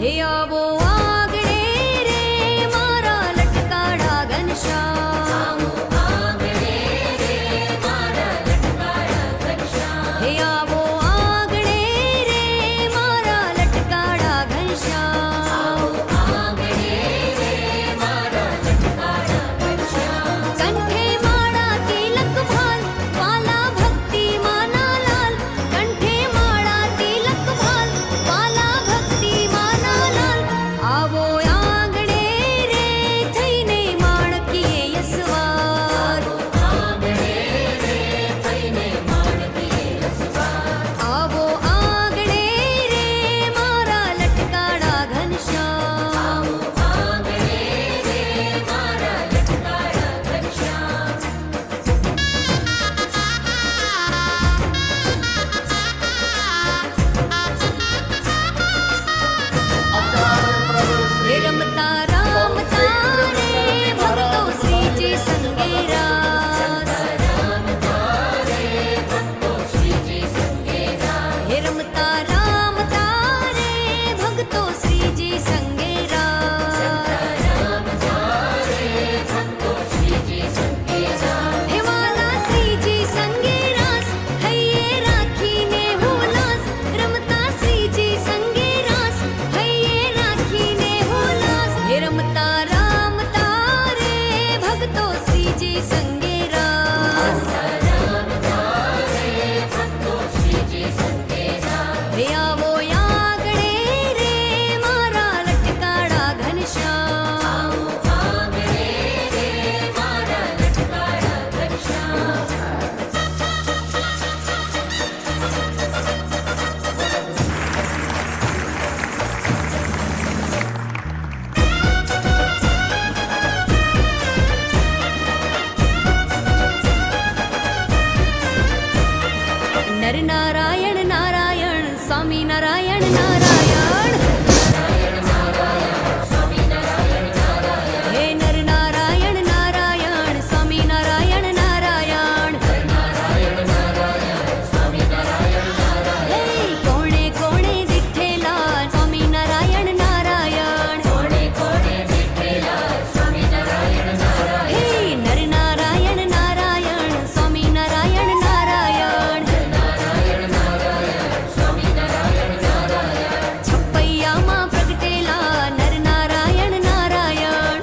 હે આવો આગણે રે મારા લટકાડા ઘનશ્યામ, હે આવો આગણે રે મારા લટકાડા ઘનશ્યામ, કંઠે માળા તિલક ભાલ વાલા ભક્તિ માના લાલ, કંઠે માળા તિલક ભાલ વાલા ભક્તિ માના લાલ, આવો આંગણે રે થઈને માણકીએ યસવાર, આવો આંગણે રે મારા લટકાડા ઘનશ્યામ, હે રમતા રામતા રે ભક્તો શ્રીજી સંગે રાસ, હે રમતા રામતા રે ભક્તો શ્રીજી સંગે રાસ, હે વાલા શ્રીજી સંગે રાસ હૈયે રાખીને હુલાસ, રમતા શ્રીજી સંગે રાસ હૈયે રાખીને હુલાસ, હે રમતા રામતા રે ભક્તો શ્રીજી સંગે રાસ, હે આવો આગણે રે મારા લટકાડા ઘનશ્યામ, નર નારાયણ નારાયણ સ્વામી નારાયણ નારાયણ, હે નર નારાયણ નારાયણ સ્વામી નારાયણ નારાયણ, હે કોણે કોણે દીઠેલા સ્વામી નારાયણ નારાયણ, હે નર નારાયણ નારાયણ સ્વામી નારાયણ નારાયણ, છપૈયામાં પ્રગટેલા નર નારાયણ નારાયણ,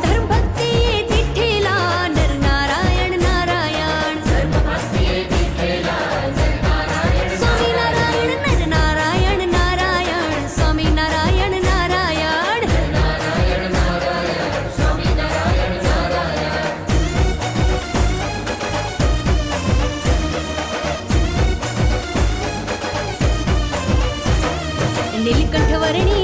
ધર્મ ભક્તિએ દીઠેલા નર નારાયણ નારાયણ, સ્વામી નારાયણ નર નારાયણ નારાયણ સ્વામી નારાયણ નારાયણ, નીલકંઠ વર્ણી